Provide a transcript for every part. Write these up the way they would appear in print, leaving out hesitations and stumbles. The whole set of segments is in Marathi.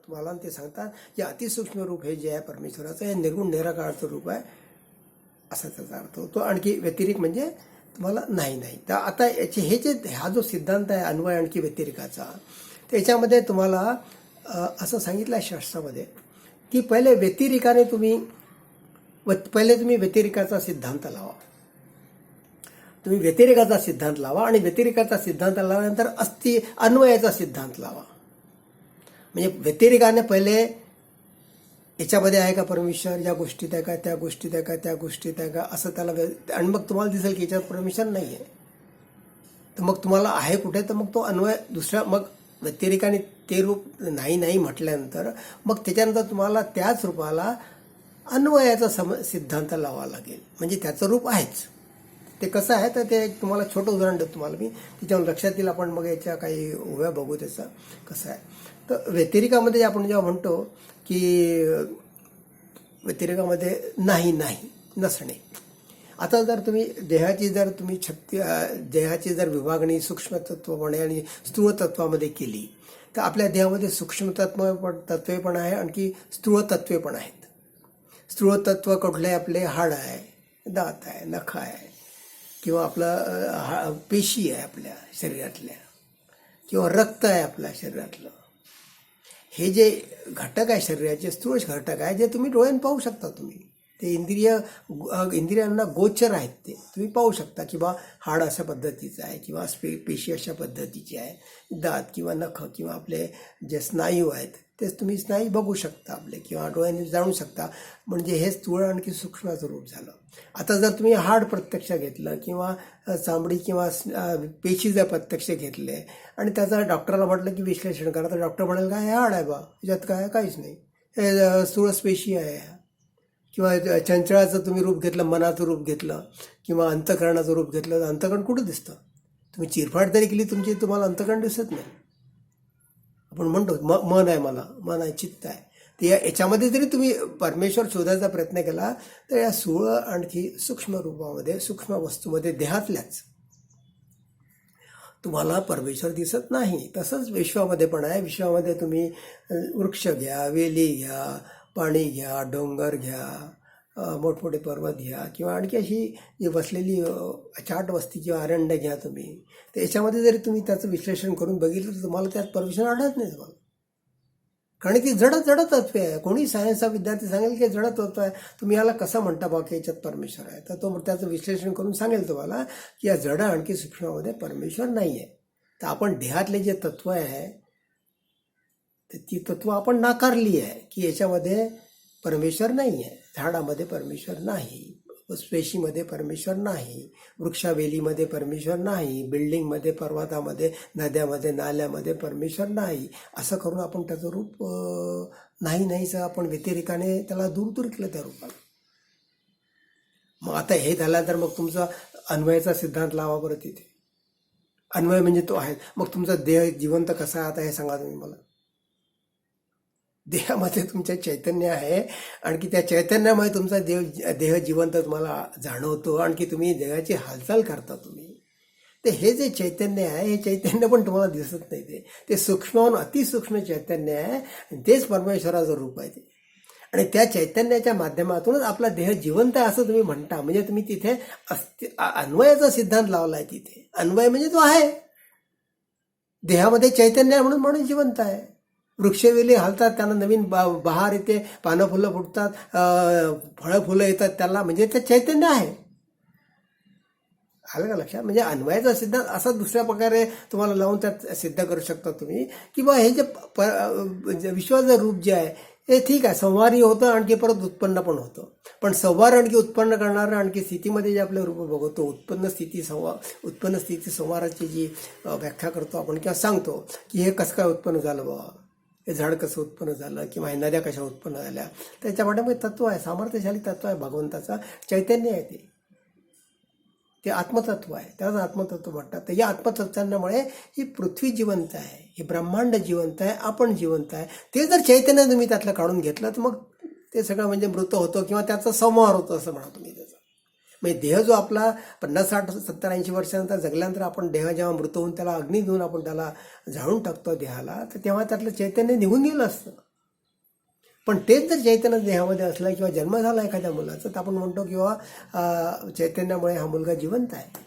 तुम्हाला ते सांगतात की अतिसूक्ष्म रूप हे जे आहे परमेश्वराचं हे निर्गुण निराकाराचं रूप आहे, असा त्याचा अर्थ होतो. आणखी व्यतिरिक म्हणजे तुम्हाला नाही. तर आता याचे हा जो सिद्धांत आहे अन्वय आणखी व्यतिरिकाचा, त्याच्यामध्ये तुम्हाला असं सांगितलं आहे शास्त्रामध्ये की पहिले तुम्ही व्यतिरिकाचा सिद्धांत लावा. तुम्ही व्यतिरेकाचा सिद्धांत लावा आणि व्यतिरेकाचा सिद्धांत लावल्यानंतर अन्वयाचा सिद्धांत लावा. म्हणजे व्यतिरेकाने पहिले याच्यामध्ये आहे का परमेश्वर, या गोष्टीत आहे का, त्या गोष्टीत आहे का, त्या गोष्टीत आहे का, असं त्याला आणि मग तुम्हाला दिसेल की याच्यात परमेश्वर नाही आहे. तर मग तुम्हाला आहे कुठे, तर मग तो अन्वय दुसऱ्या, मग व्यतिरेकाने ते रूप नाही म्हटल्यानंतर मग त्याच्यानंतर तुम्हाला त्याच रूपाला अन्वयाचा सिद्धांत लावावा लागेल. म्हणजे त्याचं रूप आहेच. ते कसं आहे तर ते तुम्हाला छोटं उदाहरण देतो तुम्हाला मी, त्याच्यावर लक्षात येईल. आपण मग याच्या काही उभ्या बघू त्याचं कसं आहे. तर व्यतिरिकामध्ये आपण जेव्हा म्हणतो की व्यतिरेकामध्ये नाही नसणे. आता जर तुम्ही देहाची जर विभागणी सूक्ष्म तत्वपणे आणि स्थूळ तत्वामध्ये केली तर आपल्या देहामध्ये सूक्ष्म तत्वे पण आहे, आणखी स्थूळ तत्वे पण आहेत. स्थूळ तत्व कुठले आपले हाड आहे, दात आहे, नख आहे, किंवा आपलं पेशी आहे आपल्या शरीरातल्या, किंवा रक्त आहे आपल्या शरीरातलं. हे जे घटक आहे शरीराचे स्थूळ घटक आहे, जे तुम्ही डोळ्याने पाहू शकता. तुम्ही ते इंद्रियांना गोचर आहेत, ते तुम्ही पाहू शकता की बा हाड अशा पद्धतीचं आहे, किंवा पेशी अशा पद्धतीची आहे, दात किंवा नख किंवा आपले जे स्नायू आहेत तेच तुम्ही स्नायू बघू शकता आपले, किंवा डोळ्यांनी जाणू शकता. म्हणजे हे स्थूळ आणखी सूक्ष्माचं रूप झालं. आता जर तुम्ही हाड प्रत्यक्ष घेतलं किंवा चामडी किंवा पेशी जर प्रत्यक्ष घेतले आणि त्याचा डॉक्टरला म्हटलं की विश्लेषण करा, तर डॉक्टर म्हणाल काय हाड आहे बा, याच्यात काय काहीच नाही, हे स्थूळ पेशी आहे. किंवा चंचळाचं तुम्ही रूप घेतलं, मनाचं रूप घेतलं किंवा अंतःकरणाचं रूप घेतलं, तर अंतःकरण कुठं दिसतं? तुम्ही चिरफाड जरी केली तुमची, तुम्हाला अंतःकरण दिसत नाही. आपण म्हणतो मन आहे, मन आहे, चित्त आहे. तर याच्यामध्ये जरी तुम्ही परमेश्वर शोधायचा प्रयत्न केला तर या स्थूळ आणखी सूक्ष्म रूपामध्ये, सूक्ष्म वस्तूमध्ये, देहातल्याच तुम्हाला परमेश्वर दिसत नाही. तसंच विश्वामध्ये पण आहे. विश्वामध्ये तुम्ही वृक्ष घ्या, वेली घ्या, पाणी घ्या, डोंगर घ्या, मोठमोठे पर्वत घ्या, किंवा आणखी अशी जी बसलेली चाट वस्ती किंवा अरण्य घ्या तुम्ही. तर याच्यामध्ये जरी तुम्ही त्याचं विश्लेषण करून बघितलं तर तुम्हाला त्यात परमेश्वर आढळत नाही तुम्हाला. कारण ती जड तत्व आहे. कोणी सायन्सचा विद्यार्थी सांगेल की जड तत्व आहे, तुम्ही याला कसं म्हणता बाकी याच्यात परमेश्वर आहे, तर तो त्याचं विश्लेषण करून सांगेल तुम्हाला की या जड आणखी सूक्ष्मामध्ये परमेश्वर नाही आहे. तर आपण देहातले जे तत्व आहे तर ती तत्व आपण नाकारली आहे की याच्यामध्ये परमेश्वर नाही आहे. झाडामध्ये परमेश्वर नाही, पेशीमध्ये परमेश्वर नाही, वृक्षावेलीमध्ये परमेश्वर नाही, बिल्डिंगमध्ये, पर्वतामध्ये, नद्यामध्ये, नाल्यामध्ये परमेश्वर नाही. असं करून आपण त्याचं रूप नाहीचं आपण व्यतिरेकाने त्याला दूर केलं त्या रूपाला. मग आता हे झाल्यानंतर मग तुमचा अन्वयाचा सिद्धांत लावा बरं तिथे. अन्वय म्हणजे तो आहे. मग तुमचा देह जिवंत कसा आहे आता हे सांगा तुम्ही मला. देहामध्ये तुमचं चैतन्य आहे, आणखी त्या चैतन्यामुळे तुमचा देह जिवंत तुम्हाला जाणवतो, आणखी तुम्ही देहाची हालचाल करता तुम्ही. तर हे जे चैतन्य आहे हे चैतन्य पण तुम्हाला दिसत नाही. ते सूक्ष्महून अतिसूक्ष्म चैतन्य आहे, तेच परमेश्वराचं रूप आहे ते. आणि त्या चैतन्याच्या माध्यमातूनच आपला देह जिवंत आहे असं तुम्ही म्हणता. म्हणजे तुम्ही तिथे अन्वयाचा सिद्धांत लावला आहे. तिथे अन्वय म्हणजे तो आहे, देहामध्ये चैतन्य आहे म्हणून माणूस जिवंत आहे. वृक्षवेली हालतात, त्यांना नवीन बहार येते, पानं फुलं फुटतात, फळं फुलं येतात त्याला, म्हणजे ते चैतन्य आहे. आलं का लक्षात? म्हणजे अन्वयाचा सिद्धांत असा दुसऱ्या प्रकारे तुम्हाला लावून त्यात सिद्ध करू शकता तुम्ही की बा हे जे विश्वाचं रूप जे आहे हे ठीक आहे, संवारही होतं आणखी परत उत्पन्न पण होतं. पण संवार आणखी उत्पन्न करणारं आणखी स्थितीमध्ये जे आपले रूप बघतो, उत्पन्न स्थिती संवाराची जी व्याख्या करतो आपण किंवा सांगतो की हे कसं काय उत्पन्न झालं बाबा, हे झाड कसं उत्पन्न झालं, किंवा हे नद्या कशा उत्पन्न झाल्या, त्याच्या पाठीमागे तत्व आहे, सामर्थ्यशाली तत्व आहे भगवंताचा, चैतन्य आहे. ते आत्मतत्व आहे, त्याचं आत्मतत्व म्हणतात. तर या आत्मतत्वांमुळे ही पृथ्वी जिवंत आहे, हे ब्रह्मांड जिवंत आहे, आपण जिवंत आहे. ते जर चैतन्य तुम्ही त्यातलं काढून घेतलं तर मग ते सगळं म्हणजे मृत होतं किंवा त्याचा संहार होतो असं म्हणा तुम्ही. त्याचा म्हणजे देह जो आपला 50, 60, 70, 80 वर्षानंतर जगल्यानंतर आपण देह जेव्हा मृत होऊन त्याला अग्नी देऊन आपण त्याला जाळून टाकतो देहाला, तर तेव्हा त्यातलं चैतन्य निघून गेलं असतं. पण तेच जर चैतन्य देहामध्ये असलं किंवा जन्म झाला एखाद्या मुलाचा, तर आपण म्हणतो किंवा चैतन्यामुळे हा मुलगा जिवंत आहे.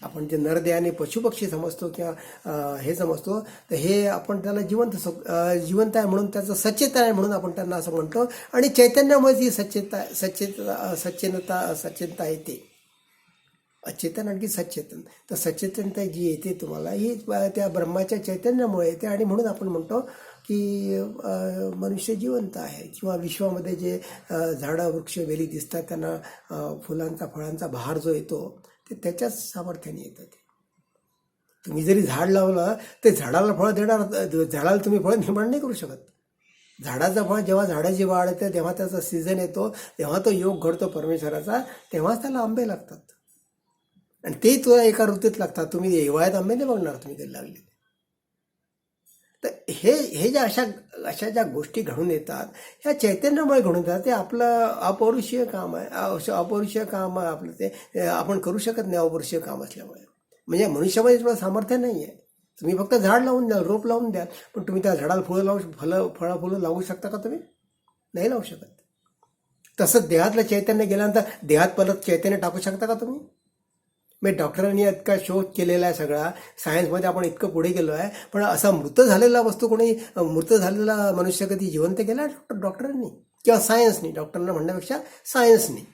आपण जे नरदेहाने पशुपक्षी समजतो किंवा हे समजतो, तर हे आपण त्याला जिवंत आहे म्हणून त्याचं सचेतन आहे म्हणून आपण त्यांना असं म्हणतो. आणि चैतन्यामुळे जी सचेतनता येते, अचेतन आणखी सचेतन, तर सचेतनता जी येते तुम्हाला ही त्या ब्रह्माच्या चैतन्यामुळे येते. आणि म्हणून आपण म्हणतो की मनुष्य जिवंत आहे. किंवा विश्वामध्ये जे झाडं वृक्ष वेली दिसतात त्यांना फुलांचा फळांचा बहार जो येतो ते त्याच्याच सामर्थ्याने येतं. ते तुम्ही जरी झाड लावलं ते झाडाला फळ देणार, झाडाला तुम्ही फळ निर्माण नाही करू शकत. झाडाचं फळ जेव्हा झाडाची वाढ येते तेव्हा त्याचा सीझन येतो, तेव्हा तो योग घडतो परमेश्वराचा, तेव्हाच त्याला आंबे लागतात. आणि ते तुला एका ऋतूत लागतात. तुम्ही हिवाळ्यात आंबे नाही बघणार तुम्ही कधी लागले. तर हे ज्या अशा ज्या गोष्टी घडून येतात ह्या चैतन्यामुळे घडून येतात. ते आपलं अपौरुषीय काम आहे. अपौरुषीय काम आहे आपलं, ते आपण करू शकत नाही अपौरुषीय काम असल्यामुळे. म्हणजे मनुष्यामध्ये तुम्हाला सामर्थ्य नाही आहे. तुम्ही फक्त झाड लावून द्याल, रोप लावून द्याल, पण तुम्ही त्या झाडाला फळं लावू शकता का तुम्ही? नाही लावू शकत. तसंच देहातलं चैतन्य गेल्यानंतर देहात परत चैतन्य टाकू शकता का तुम्ही? म्हणजे डॉक्टरांनी इतका शोध केलेला आहे सगळा, सायन्समध्ये आपण इतकं पुढे गेलो आहे, पण असा मृत झालेला वस्तू कोणी, मृत झालेला मनुष्य कधी जिवंत केला डॉक्टरांनी किंवा सायन्सनी? डॉक्टरांना म्हणण्यापेक्षा सायन्सनी,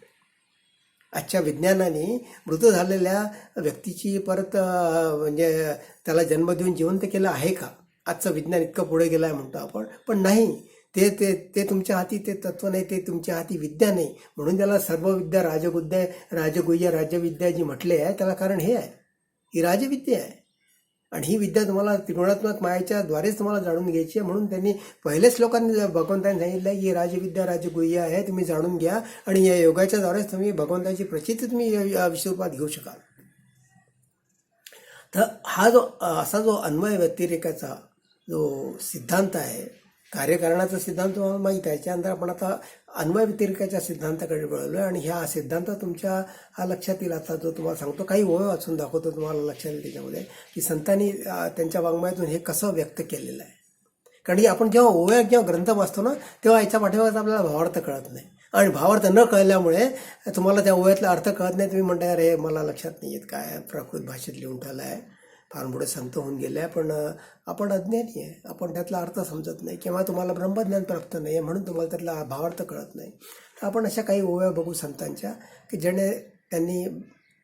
आजच्या विज्ञानाने मृत झालेल्या व्यक्तीची परत म्हणजे त्याला जन्म देऊन जिवंत केलं आहे का? आजचं विज्ञान इतकं पुढे गेलं आहे म्हणतो आपण, पण नाही. ते तुमच्या हाती ते तत्व नाही, ते तुमच्या हाती विद्या नाही. म्हणून त्याला सर्व विद्या राजगुह्य राज्यविद्या जी म्हटले आहे त्याला कारण हे आहे, ही राजविद्या आहे. आणि ही विद्या तुम्हाला त्रिगुणात्मक मायेच्या द्वारेच तुम्हाला जाणून घ्यायची आहे. म्हणून त्यांनी पहिलेच लोकांनी भगवंतांनी सांगितलं की ही राजविद्या राजगुह्य आहे, तुम्ही जाणून घ्या आणि या योगाच्या द्वारेच तुम्ही भगवंताची प्रचिती तुम्ही विश्वरूपात घेऊ शकाल. तर हा असा जो अन्वय व्यतिरेकाचा जो सिद्धांत आहे, कार्यकारणाचा सिद्धांत तुम्हाला माहीत आहे. त्यानंतर आपण आता अन्वय व्यतिरेकाच्या सिद्धांताकडे वळलो आहे. आणि ह्या सिद्धांत तुमच्या लक्षात येईल. आता जो तुम्हाला सांगतो, काही ओळ वाचून दाखवतो तुम्हाला लक्षात येईल त्याच्यामध्ये की संतांनी त्यांच्या वाङ्मयातून हे कसं व्यक्त केलेलं आहे. कारण की आपण जेव्हा ओव्या किंवा ग्रंथ वाचतो ना, तेव्हा याच्या पाठीमागचा आपल्याला भावार्थ कळत नाही. आणि भावार्थ न कळल्यामुळे तुम्हाला त्या ओव्यातला अर्थ कळत नाही. तुम्ही म्हणता अरे मला लक्षात नाही येत, काय प्राकृत भाषेत लिहून ठेवलं आहे, फार मोठे संत होऊन गेले आहे, पण आपण अज्ञानी आहे, आपण त्यातला अर्थ समजत नाही, किंवा तुम्हाला ब्रह्मज्ञान प्राप्त नाही आहे म्हणून तुम्हाला त्यातला भावार्थ कळत नाही. तर आपण अशा काही ओव्या बघू संतांच्या की ज्याने त्यांनी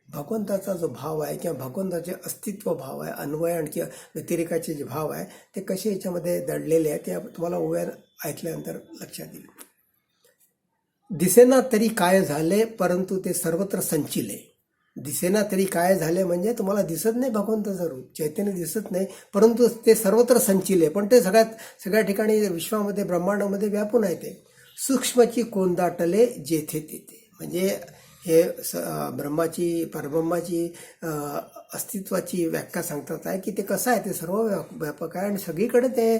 भगवंताचा जो भाव आहे किंवा भगवंताचे अस्तित्व भाव आहे, अन्वय आणखी व्यतिरेकाचे जे भाव आहे ते कसे याच्यामध्ये दडलेले आहे ते तुम्हाला ओव्या ऐकल्यानंतर लक्षात येईल. दिसेना तरी काय झाले परंतु ते सर्वत्र संचिले. दिसेना तरी काय झाले म्हणजे दिसत नाही भगवंताचं रूप, चैतन्य दिसत नाही, परंतु ते सर्वत्र संचिले. पण ते सगळ्या ठिकाणी विश्वामध्ये ब्रह्मांडामध्ये व्यापून आहे. ते सूक्ष्मची कोंदाटले जेथे तेथे. म्हणजे हे परब्रह्माची अस्तित्वाची व्याख्या सांगतात आहे की ते कसं आहे, ते सर्व व्यापक आहे आणि सगळीकडे ते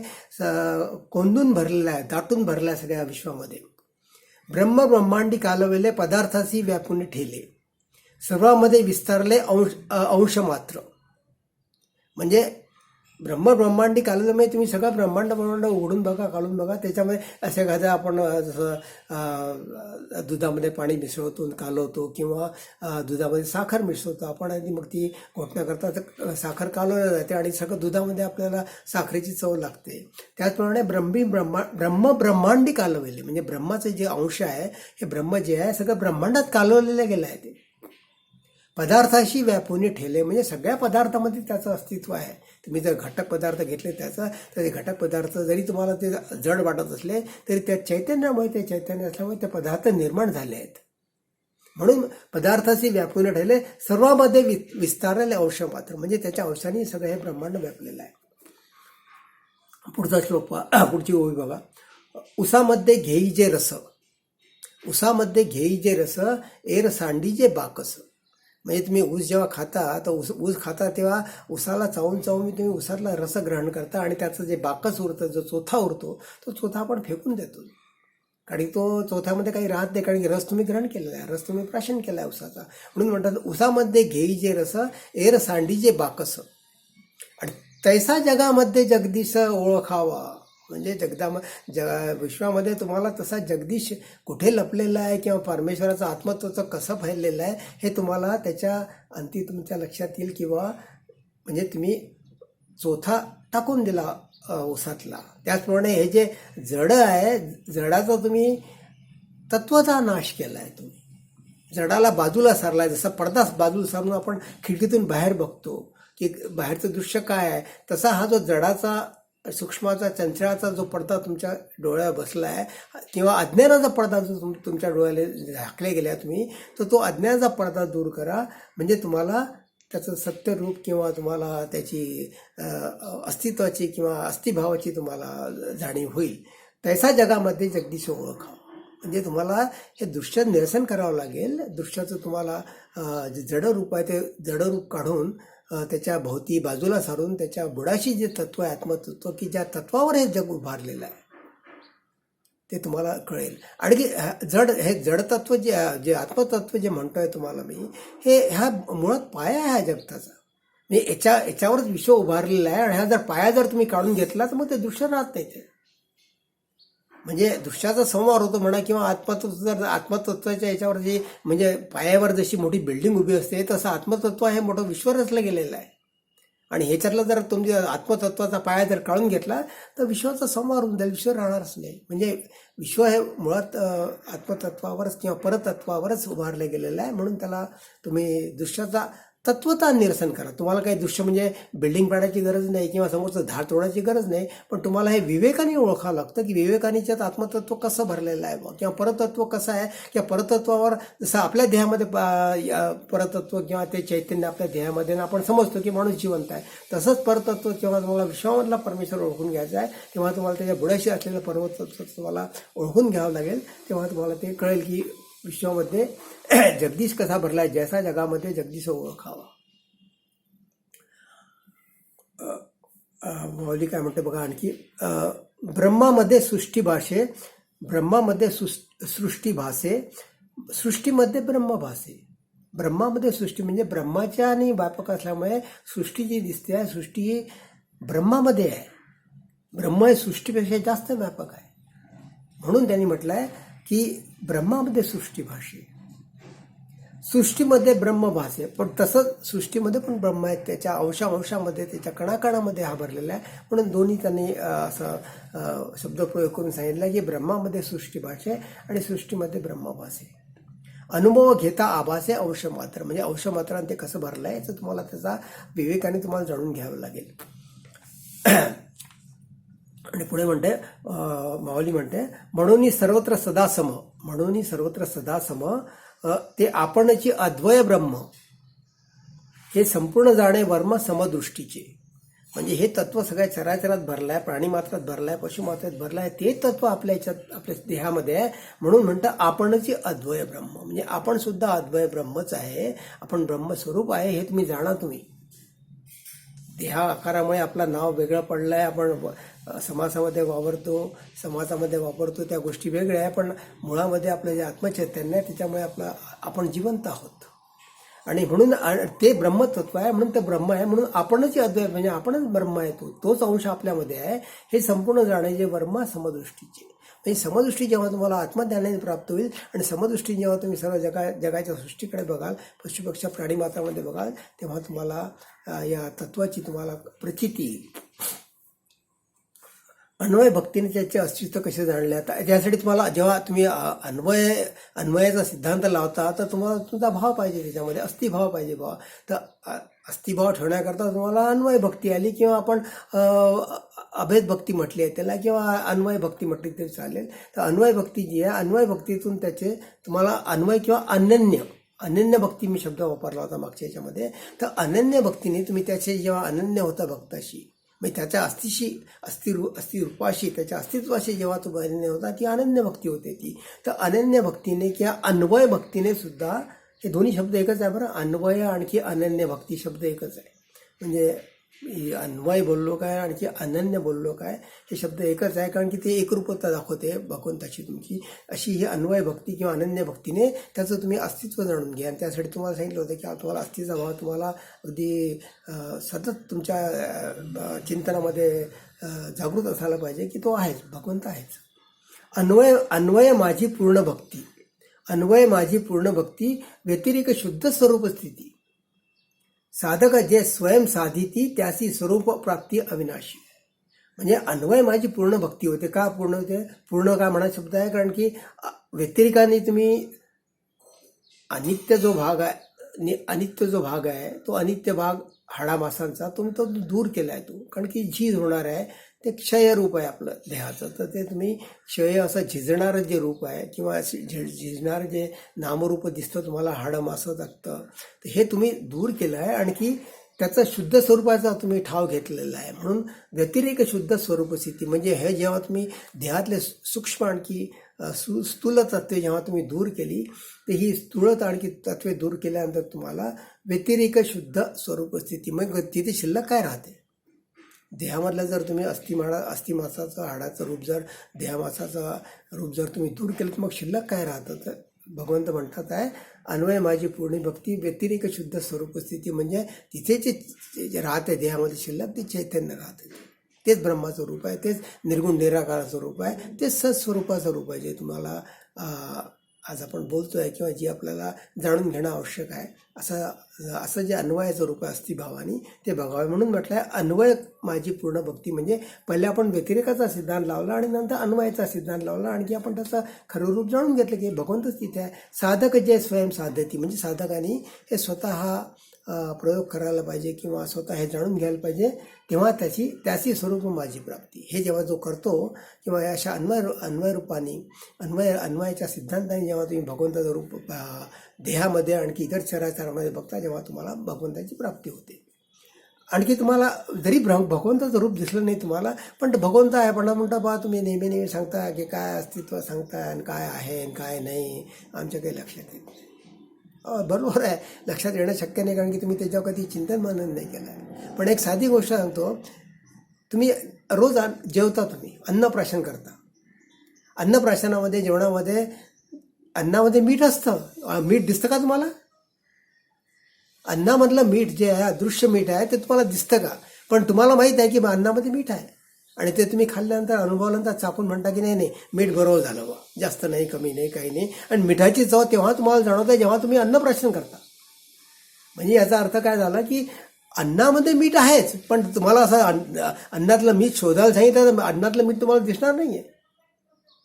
कोंदून भरलेलं आहे, दाटून भरलं आहे सगळ्या विश्वामध्ये. ब्रह्मांडी कालवेले पदार्थाची व्यापून ठेले, सर्वांमध्ये विस्तारले अंश मात्र. म्हणजे ब्रह्मांडी कालवेले तुम्ही सगळं ब्रह्मांड उघडून बघा, काढून बघा, त्याच्यामध्ये असे एखाद्या आपण जसं दुधामध्ये पाणी मिसळतो कालवतो किंवा दुधामध्ये साखर मिसळतो आपण, आणि मग ती घोटण्याकरता साखर कालवली जाते आणि सगळं दुधामध्ये आपल्याला साखरेची चव लागते. त्याचप्रमाणे ब्रह्मांडी कालवले म्हणजे ब्रह्माचे जे अंश आहे, हे ब्रह्म जे आहे सगळं ब्रह्मांडात कालवलेलं गेलं आहे. ते पदार्थाशी व्यापून ठेले म्हणजे सगळ्या पदार्थामध्ये त्याचं अस्तित्व आहे. तुम्ही जर घटक पदार्थ घेतले त्याचा, तर ते घटक पदार्थ जरी तुम्हाला ते जड वाटत असले तरी त्या चैतन्यामुळे, ते चैतन्य असल्यामुळे ते पदार्थ निर्माण झाले आहेत. म्हणून पदार्थाशी व्यापून ठेले, सर्वांमध्ये विस्तारलेले अंश मात्र. म्हणजे त्याच्या अंशाने सगळं हे ब्रह्मांड व्यापलेलं आहे. पुढचा श्लोक पुढची ओवी बघा. उसामध्ये घेई जे रस, उसामध्ये घेई जे रस, एर सांडी जे बाकस. म्हणजे तुम्ही ऊस जेव्हा खाता तर ऊस खाता तेव्हा उसाला चावून तुम्ही उसातला रस ग्रहण करता आणि त्याचं जे बाकस उरतं, जो चोथा उरतो, तो चोथा आपण फेकून देतो. कारण तो चोथ्यामध्ये काही राहत नाही, कारण की रस तुम्ही ग्रहण केलेला आहे, रस तुम्ही प्राशन केला आहे उसाचा. म्हणून म्हणतात उसामध्ये घेई जे रस, एर सांडी जे बाकस. आणि तैसा जगामध्ये जगदीश ओळखावा. म्हणजे विश्वामध्ये तुम्हाला तसा जगदीश कुठे लपलेला आहे किंवा परमेश्वराचं आत्मतत्व कसं फैललेलं आहे हे तुम्हाला त्याच्या अंती तुमच्या लक्षात येईल. किंवा म्हणजे तुम्ही चोथा टाकून दिला उसातला. त्याचप्रमाणे हे जे जड आहे, जडाचा तुम्ही तत्वाचा नाश केला आहे. तुम्ही जडाला बाजूला सारला आहे. जसा पडदा बाजूला सारून आपण खिडकीतून बाहेर बघतो की बाहेरचं दृश्य काय आहे, तसा हा जो जडाचा सूक्ष्माचा चंचळाचा जो पडदा तुमच्या डोळ्यावर बसला आहे किंवा अज्ञानाचा पडदा जो तुमच्या डोळ्याला झाकले गेला तुम्ही, तर तो अज्ञानाचा पडदा दूर करा. म्हणजे तुम्हाला त्याचं सत्यरूप किंवा तुम्हाला त्याची अस्तित्वाची किंवा अस्तिभावाची तुम्हाला जाणीव होईल. तैसा जगामध्ये जगदीश ओळखा. म्हणजे तुम्हाला हे दृश्य निरसन करावं लागेल. दृश्याचं तुम्हाला जे जडरूप आहे ते जडरूप काढून त्याच्या भोवती बाजूला सारून त्याच्या बुडाशी जे तत्व आहे, आत्मतत्व, की ज्या तत्वावर हे जग उभारलेलं आहे ते तुम्हाला कळेल. आणि हे जडतत्व जे आत्मतत्व जे म्हणतोय तुम्हाला मी, हे ह्या मुळात पाया आहे ह्या जगताचा. म्हणजे याच्यावरच विश्व उभारलेला आहे. आणि हा जर पाया जर तुम्ही काढून घेतला तर मग ते दृश्य राहत नाही. ते म्हणजे दृश्याचा संवार होतो म्हणा किंवा आत्मतत्वाच्या याच्यावर जी म्हणजे पायावर जशी मोठी बिल्डिंग उभी असते तसं आत्मतत्व हे मोठं विश्व रचलं गेलेलं आहे. आणि ह्याच्यातला जर तुमच्या आत्मतत्वाचा पाया जर काढून घेतला तर विश्वाचा संवार होऊन जाईल. विश्व राहणारच नाही. म्हणजे विश्व हे मुळात आत्मतत्वावरच किंवा परतत्वावरच उभारलं गेलेलं आहे. म्हणून त्याला तुम्ही दृश्याचा तत्वता निरसन करा. तुम्हाला काही दृश्य म्हणजे बिल्डिंग पाडण्याची गरज नाही किंवा समोरचं झाड तोडण्याची गरज नाही, पण तुम्हाला हे विवेकाने ओळखावं लागतं की विवेकानीच्यात आत्मतत्व कसं भरलेलं आहे किंवा परतत्व कसं आहे. किंवा परतत्वावर जसं आपल्या देहामध्ये परतत्व किंवा ते चैतन्य आपल्या देहामध्ये आपण समजतो की माणूस जिवंत आहे, तसंच परतत्व जेव्हा तुम्हाला विश्वामधला परमेश्वर ओळखून घ्यायचा आहे तेव्हा तुम्हाला त्याच्या बुडाशी असलेलं परतत्व तुम्हाला ओळखून घ्यावं लागेल. तेव्हा तुम्हाला ते कळेल की विश्वामध्ये जगदीश कसा भरलाय. जैसा जगामध्ये जगदीश ओळखावा. माऊली काय म्हणते बघा आणखी, ब्रह्मामध्ये सृष्टी भाषे, ब्रह्मामध्ये सृष्टी भासे, सृष्टीमध्ये ब्रह्म भासे. ब्रह्मामध्ये सृष्टी म्हणजे ब्रह्माच्या आणि व्यापक असल्यामुळे सृष्टी जी दिसते आहे सृष्टी ब्रह्मामध्ये आहे. ब्रह्म हे सृष्टीपेक्षा जास्त व्यापक आहे. म्हणून त्यांनी म्हटलं आहे की ब्रह्मामध्ये सृष्टी भाषे, सृष्टीमध्ये ब्रह्म भासे. पण तसंच सृष्टीमध्ये पण ब्रह्म आहे, त्याच्या अंशामध्ये त्याच्या कणाकणामध्ये हा भरलेला आहे. म्हणून दोन्ही त्यांनी असं शब्दप्रयोग करून सांगितलं की ब्रह्मामध्ये सृष्टी भाषे आणि सृष्टीमध्ये ब्रह्म भासे. अनुभव घेता आभासे अंश मात्र. म्हणजे अंश मात्राने ते कसं भरलं आहे याचं तुम्हाला त्याचा विवेकाने तुम्हाला जाणून घ्यावं लागेल. आणि पुढे म्हणते माऊली म्हणते, म्हणून सर्वत्र सदा सम, म्हणून सर्वत्र सदा सम ते आपणची अद्वय ब्रह्म हे संपूर्ण जाणे वर्म समदृष्टीचे. म्हणजे हे तत्व सगळ्या चराचरात भरलाय, प्राणीमात्रात भरलाय, पशुमात्रात भरलाय. ते तत्व आपल्या याच्यात आपल्या देहामध्ये आहे. म्हणून म्हणतं आपणची अद्वय ब्रह्म. म्हणजे आपण सुद्धा अद्वय ब्रह्मच आहे. आपण ब्रह्मस्वरूप आहे हे तुम्ही जाणा. तुम्ही देहा आकारामुळे आपलं नाव वेगळं पडलं आहे. आपण समाजामध्ये वापरतो त्या गोष्टी वेगळ्या आहे. पण मुळामध्ये आपलं जे आत्मचैतन्य आहे त्याच्यामुळे आपण जिवंत आहोत. आणि म्हणून ते ब्रह्मतत्व आहे. म्हणून ते ब्रह्म आहे. म्हणून आपणच अद्वैत म्हणजे आपणच ब्रह्म आहे. तोच अंश आपल्यामध्ये आहे. हे संपूर्ण जाणे जे वर्मा समदृष्टीचे. म्हणजे समदृष्टी जेव्हा तुम्हाला आत्मज्ञानाने प्राप्त होईल आणि समदृष्टी जेव्हा तुम्ही सर्व जगाच्या सृष्टीकडे बघाल, पशुपक्ष प्राणीमात्रामध्ये बघाल, तेव्हा तुम्हाला या तत्वाची तुम्हाला प्रचिती येईल. अन्वय भक्तीने त्याचे अस्तित्व कसे जाणले. आता त्यासाठी तुम्हाला जेव्हा तुम्ही अन्वयाचा सिद्धांत लावता तर तुम्हाला तुमचा भाव पाहिजे, त्याच्यामध्ये अस्थिभाव पाहिजे. तर अस्थिभाव ठेवण्याकरता तुम्हाला अन्वय भक्ती आली किंवा आपण अभेद भक्ती म्हटली आहे त्याला किंवा अन्वय भक्ती म्हटली तरी चालेल. तर अन्वय भक्ती जी आहे, अन्वय भक्तीतून त्याचे तुम्हाला अन्वय किंवा अनन्य भक्ती मी शब्द वापरला होता मागच्या याच्यामध्ये. तर अनन्य भक्तीने तुम्ही त्याचे जेव्हा अनन्य होता भक्ताशी, म्हणजे त्याच्या अस्तिरूपाशी त्याच्या अस्तित्वाशी जेव्हा तो अनन्य होता ती अनन्य भक्ती होते ती. तर अनन्य भक्तीने किंवा अन्वय भक्तीने सुद्धा, हे दोन्ही शब्द एकच आहे बरं, अन्वय आणखी अनन्य भक्ती शब्द एकच आहे. म्हणजे अन्वय बोललो काय आणखी अनन्य बोललो काय, हे शब्द एकच आहे, कारण की ते एकरूपता दाखवते भगवंताची तुमची. अशी ही अन्वय भक्ती किंवा अनन्य भक्तीने त्याचं तुम्ही अस्तित्व जाणून घ्या. आणि त्यासाठी तुम्हाला सांगितलं होतं की तुम्हाला अस्तित्वाचा भाव तुम्हाला अगदी सतत तुमच्या चिंतनामध्ये जागृत असायला पाहिजे की तो आहेच, भगवंत आहेच. अन्वय माझी पूर्ण भक्ती, अन्वय माझी पूर्ण भक्ती, व्यतिरिक शुद्ध स्वरूप स्थिती, साधक जे स्वयं साधिती त्याची स्वरूप प्राप्ती अविनाशी. म्हणजे अन्वय माझी पूर्ण भक्ती होते. का पूर्ण होते? पूर्ण का म्हणा शब्द आहे, कारण की व्यतिरिकाने तुम्ही अनित्य जो भाग आहे तो अनित्य भाग हाडामासांचा तो दूर केला आहे तो. कारण की झीज होणार आहे ते क्षयरूप आहे आपलं देहाचं, तर ते तुम्ही क्षय असं झिजणारं जे रूप आहे किंवा झिजणारं जे नामरूप दिसतं तुम्हाला हाडं मासं लागतं, तर हे तुम्ही दूर केलं आहे. आणखी त्याचा शुद्ध स्वरूपाचा तुम्ही ठाव घेतलेला आहे. म्हणून व्यतिरेक शुद्ध स्वरूप स्थिती म्हणजे हे जेव्हा तुम्ही देहातले सूक्ष्म आणखी स्थूल तत्वे जेव्हा तुम्ही दूर केली, तर ही स्थूल आणखी तत्वे दूर केल्यानंतर तुम्हाला व्यतिरेक शुद्ध स्वरूप स्थिती, मग तिथे शिल्लक काय राहते? देहामधलं जर तुम्ही अस्थिमासाचं हाडाचं रूप जर देहामासाचं रूप जर तुम्ही दूर केलं तर मग शिल्लक काय राहतं? तर भगवंत म्हणतात आहे अन्वय माझी पूर्ण भक्ती, व्यतिरेक शुद्ध स्वरूप स्थिती, म्हणजे तिथे जे राहते देहामध्ये शिल्लक ते चैतन्य राहते, तेच ब्रह्माचं रूप आहे, तेच निर्गुण निराकाराचं रूप आहे, तेच सत्स्वरूपाचं रूप आहे, जे तुम्हाला आज आपण बोलतो आहे किंवा जे आपल्याला जाणून घेणं आवश्यक आहे. असं जे अन्वयाचं रूप आहे अस्थिभावानी ते बघावे. म्हणून म्हटलं आहे अन्वय माझी पूर्ण भक्ती, म्हणजे पहिले आपण व्यतिरेकाचा सिद्धांत लावला आणि नंतर अन्वयाचा सिद्धांत लावला, आणखी आपण त्याचं खरं रूप जाणून घेतलं की भगवंतच तिथे आहे. साधक जे स्वयं साध्यती, म्हणजे साधकांनी हे स्वतः प्रयोग करायला पाहिजे किंवा स्वतः हे जाणून घ्यायला पाहिजे, तेव्हा त्याची स्वरूप माझी प्राप्ती. हे जेव्हा जो करतो किंवा अशा अन्वयरूपाने अन्वयाच्या सिद्धांताने जेव्हा तुम्ही भगवंताचं रूप देहामध्ये आणखी इतर चराचरामध्ये बघता, जेव्हा तुम्हाला भगवंताची प्राप्ती होते. आणखी तुम्हाला जरी भगवंताचं रूप दिसलं नाही तुम्हाला, पण भगवंत आहे पण म्हणता बा तुम्ही नेहमी सांगता की काय अस्तित्व सांगताय आणि काय आहे आणि काय नाही, आमच्या काही लक्षात येत नाही. बरोबर आहे, लक्षात येणं शक्य नाही, कारण की तुम्ही त्याच्यावर कधी चिंतन मनन नाही केलं आहे. पण एक साधी गोष्ट सांगतो, तुम्ही रोज जेवता, तुम्ही अन्नप्राशन करता, अन्नप्राशनामध्ये जेवणामध्ये अन्नामध्ये मीठ असतं. मीठ दिसतं का तुम्हाला? अन्नामधलं मीठ जे आहे अदृश्य मीठ आहे ते तुम्हाला दिसतं का? पण तुम्हाला माहीत आहे की बा अन्नामध्ये मीठ आहे, आणि ते तुम्ही खाल्ल्यानंतर अनुभवल्यानंतर चाकून म्हणता की नाही मीठ बरोबर झालं बा, जास्त नाही कमी नाही काही नाही. आणि मिठाची चव तेव्हा तुम्हाला जाणवतं जेव्हा तुम्ही अन्नप्राशन करता. म्हणजे याचा अर्थ काय झाला की अन्नामध्ये मीठ आहेच, पण तुम्हाला असं अन्नातलं मीठ शोधायला सांगितलं तर अन्नातलं मीठ तुम्हाला दिसणार नाही आहे.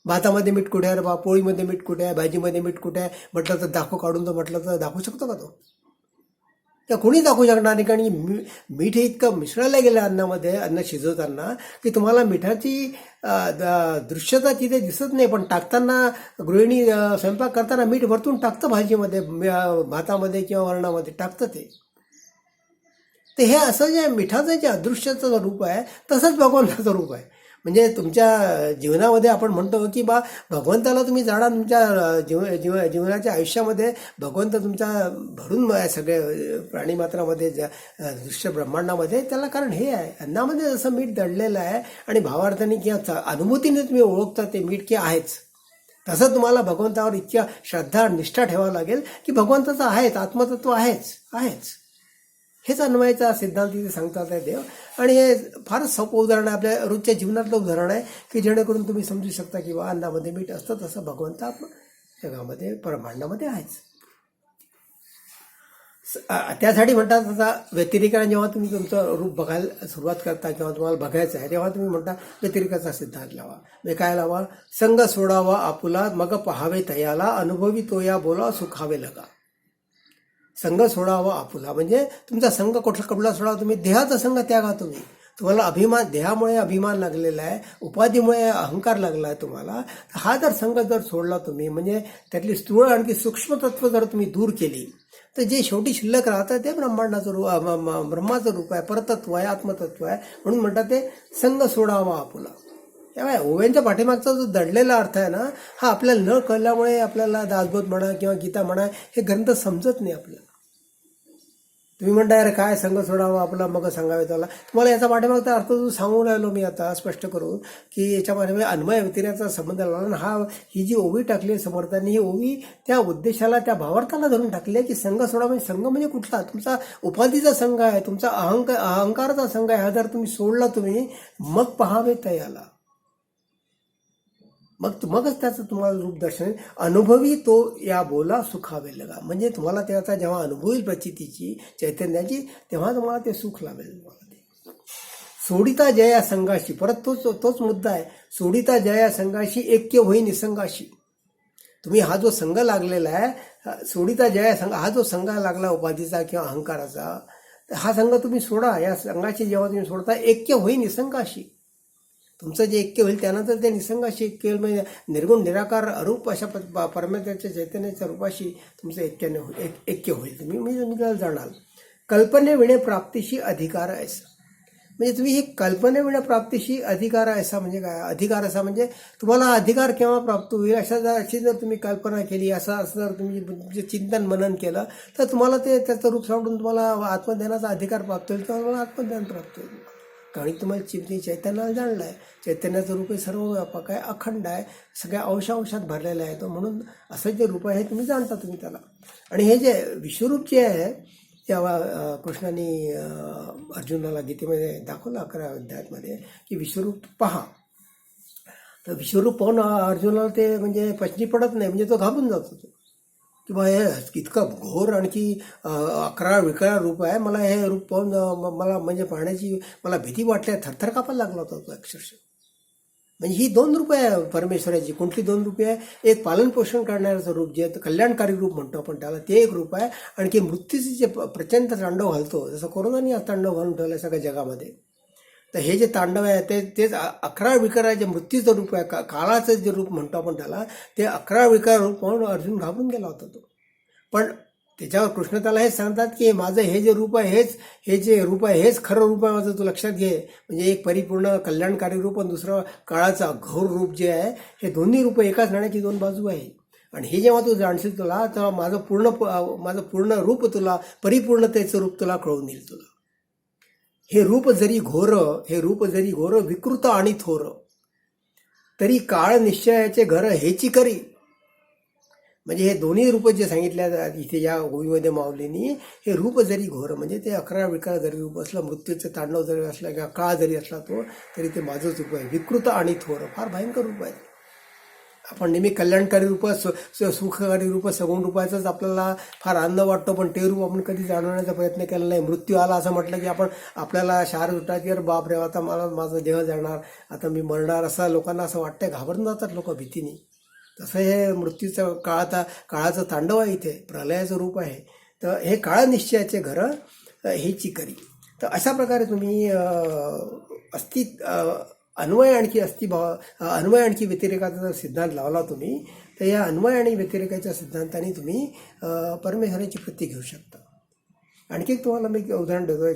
भातामध्ये मीठ कुठे आहे रे बा, पोळीमध्ये मीठ कुठे आहे, भाजीमध्ये मीठ कुठे आहे म्हटलं तर दाखव काढून तर म्हटलं तर दाखवू शकतो का तो? त्या कोणी दाखवू शकणार नाही, कारण की मीठ हे इतकं मिसळलं गेलं अन्नामध्ये, अन्न शिजवताना, की तुम्हाला मिठाची दृश्यता तिथे दिसत नाही. पण टाकताना गृहिणी स्वयंपाक करताना मीठ वरतून टाकतं, भाजीमध्ये भातामध्ये किंवा वरणामध्ये टाकतं ते. तर हे असं जे मिठाचं जे अदृश्याचं रूप आहे तसंच भगवंताचं रूप आहे. म्हणजे तुमच्या जीवनामध्ये आपण म्हणतो की बा भगवंताला तुम्ही जाणा, तुमच्या जीवनाच्या आयुष्यामध्ये भगवंत तुमच्या भरून आहे सगळे प्राणीमात्रामध्ये दृश्य ब्रह्मांडामध्ये. त्याला कारण हे आहे, अन्नामध्ये जसं मीठ दडलेलं आहे आणि भावार्थाने किंवा अनुभूतीने तुम्ही ओळखता ते मीठ की आहेच, तसं तुम्हाला भगवंतावर इतक्या श्रद्धा निष्ठा ठेवावं लागेल की भगवंताचं आहेच, आत्मतत्व आहेच. हेच अन्वयाचा सिद्धांत तिथे सांगतात आहे देव. आणि हे फारच सोपं उदाहरण आहे, आपल्या रोजच्या जीवनातलं उदाहरण आहे की जेणेकरून तुम्ही समजू शकता की बा अन्नामध्ये मीठ असतं तसं भगवंत जगामध्ये ब्रह्मांडामध्ये आहेच. त्यासाठी म्हणतात आता व्यतिरिकाने जेव्हा तुम्ही तुमचं रूप बघायला सुरुवात करता किंवा तुम्हाला बघायचं आहे तेव्हा तुम्ही म्हणता व्यतिरिकाचा सिद्धांत लावा. म्हणजे काय लावा? संग सोडावा आपुला मग पहावे तयाला, अनुभवी तो या बोला सुखावे लगा. संघ सोडावा आपुला म्हणजे तुमचा संघ कुठला सोडावा? तुम्ही देहाचा संघ त्यागा. तुम्हाला अभिमान, देहामुळे अभिमान लागलेला आहे, उपाधीमुळे अहंकार लागला आहे तुम्हाला. हा जर संघ जर सोडला तुम्ही, म्हणजे त्यातली स्थूळ आणखी सूक्ष्म तत्व जर तुम्ही दूर केली, तर जे शेवटी शिल्लक राहतं ते ब्रह्मांडाचं रूप, ब्रह्माचं रूप आहे, परतत्व आहे, आत्मतत्व आहे. म्हणून म्हणतात ते संघ सोडावा आपुला. तेव्हा ओव्यांच्या पाठीमागचा जो दडलेला अर्थ आहे ना, हा आपल्याला न कळल्यामुळे आपल्याला दासबोध म्हणा किंवा गीता म्हणा हे ग्रंथ समजत नाही आपल्याला. तुम्ही म्हणता अरे काय संघ सोडावा आपला मग सांगावे त्याला. तुम्हाला याचा पाठीमागचा अर्थ सांगून राहिलो मी आता स्पष्ट करून की याच्या पाठीमागे अन्वय व्यतिरेकाचा संबंध लावला. ही जी ओवी टाकली आहे समर्थांनी, ही ओवी त्या उद्देशाला, त्या भावार्थाला धरून टाकली आहे की संघ सोडा. म्हणजे संघ म्हणजे कुठला? तुमचा उपाधीचा संघ आहे, तुमचा अहंकाराचा संघ आहे. हा जर तुम्ही सोडला तुम्ही मग पहावे तयाला, मगच त्याचं तुम्हाला रूप दर्शन. अनुभवी तो या बोला सुखावे लगा. म्हणजे तुम्हाला त्याचा जेव्हा अनुभव येईल प्रचितीची, चैतन्याची, तेव्हा तुम्हाला ते सुख लावेल. सोडिता जया संघाशी, परत तोच मुद्दा आहे. सोडिता जया संघाशी ऐक्य होई निसंगाशी. तुम्ही हा जो संघ लागलेला आहे, सोडिता जया संघ, हा जो संघ लागला उपाधीचा किंवा अहंकाराचा, हा संघ तुम्ही सोडा. या संघाशी जेव्हा तुम्ही सोडता ऐक्य होई निसंगाशी, तुमचं जे ऐक्य होईल त्यानंतर ते निसंगाशी ऐक्य होईल. म्हणजे निर्गुण निराकार अरूप अशा परमेश्वराच्या चैतन्याच्या रूपाशी तुमचं ऐक्य होईल. तुम्ही त्याला जाणाल. कल्पनेविणे प्राप्तीशी अधिकार ऐसा. म्हणजे तुम्ही ही कल्पनेविणे प्राप्तीशी अधिकार ऐसा म्हणजे काय? अधिकार असा म्हणजे तुम्हाला अधिकार केव्हा प्राप्त होईल अशी जर तुम्ही कल्पना केली, असं जर तुम्ही चिंतन मनन केलं तर तुम्हाला त्याचं रूप सापडून तुम्हाला आत्मज्ञानाचा अधिकार प्राप्त होईल किंवा तुम्हाला आत्मज्ञान प्राप्त होईल. कारण तुम्हाला चैतन्याला जाणलं आहे. चैतन्याचं रूप हे सर्व व्यापक आहे, अखंड आहे, सगळ्या अंशात भरलेलं आहे. तो म्हणून असं जे रूप आहे तुम्ही जाणता तुम्ही त्याला. आणि हे जे विश्वरूप जे आहे तेव्हा कृष्णाने अर्जुनाला गीतेमध्ये दाखवलं 11व्या अध्यायामध्ये की विश्वरूप पहा. तर विश्वरूप पाहून अर्जुनाला ते म्हणजे पचनी पडत नाही. म्हणजे तो घाबरून जातो तो की बा हे इतकं घोर आणखी 11 विकरा रूप आहे. मला हे रूप पाहून मला म्हणजे पाहण्याची मला भीती वाटली, थरथर कापायला लागला होता तो अक्षरशः. म्हणजे ही 2 रूपं आहे परमेश्वराची. कोणती 2 रूपे आहे? एक पालन पोषण करणाऱ्याचं रूप जे कल्याणकारी रूप म्हणतो आपण त्याला, ते एक रूप आहे. आणखी मृत्यूचे जे प्रचंड तांडव घालतो, जसं कोरोनाने तांडव घालून ठेवलं सगळ्या जगामध्ये. तर हे जे तांडव आहे तेच 11 विकार जे मृत्यूचं रूप आहे, काळाचं जे रूप म्हणतो आपण त्याला, ते 11 विकार रूप म्हणून अर्जुन घाबरून गेला होता तो. पण त्याच्यावर कृष्ण त्याला हेच सांगतात की माझं हे जे रूप आहे हे जे रूप आहे हेच खरं रूप आहे माझं, तू लक्षात घे. म्हणजे एक परिपूर्ण कल्याणकारी रूप आणि दुसरं काळाचा घोर रूप जे आहे, हे दोन्ही रूप एकाच नाण्याची 2 बाजू आहे. आणि हे जेव्हा तू जाणशील तुला, तेव्हा माझं पूर्ण रूप तुला, परिपूर्णतेचं रूप तुला कळून येईल तुला. हे रूप जरी घोर विकृत आणि थोर, तरी काळ निश्चयाचे घर हेची करी. म्हणजे हे दोन्ही रूप जे सांगितल्या इथे या ओवीमध्ये माऊलींनी, हे रूप जरी घोर म्हणजे ते 11 विकार जरी रूप असलं, मृत्यूचं तांडव जरी असला किंवा काळ जरी असला तो, तरी ते माझंच रूप आहे. विकृत आणि थोर, फार भयंकर रूप आहे. आपण नेहमी कल्याणकारी रूप, सुखकारी रूप, सगुण रूपाचाच आपल्याला फार आनंद वाटतो, पण ते रूप आपण कधी जाणवण्याचा प्रयत्न केला नाही. मृत्यू आला असं म्हटलं की आपल्याला शार उठायची, अरे बाप रे आता माझा देह जाणार, आता मी मरणार, असं लोकांना असं वाटतंय, घाबरून जातात लोक भीतीने. तसं हे मृत्यूचं काळाचं तांडव आहे, इथे प्रलयाचं रूप आहे. तर हे काळ निश्चयाचे घर हेची करी. तर अशा प्रकारे तुम्ही अन्वय आणखी व्यतिरेकाचा जर सिद्धांत लावला तुम्ही, तर या अन्वय आणि व्यतिरेकाच्या सिद्धांताने तुम्ही परमेश्वराची प्रती घेऊ शकता. आणखी तुम्हाला मी उदाहरण देतो.